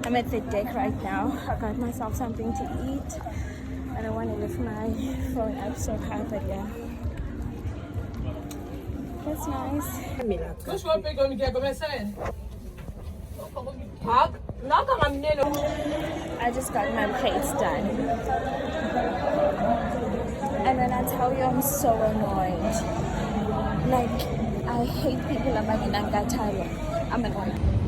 I'm at the deck right now. I got myself something to eat. I don't want to lift my phone up so high, but yeah. That's nice. I just got my plates done. And when I tell you I'm so annoyed. Like, I hate people. I'm annoyed.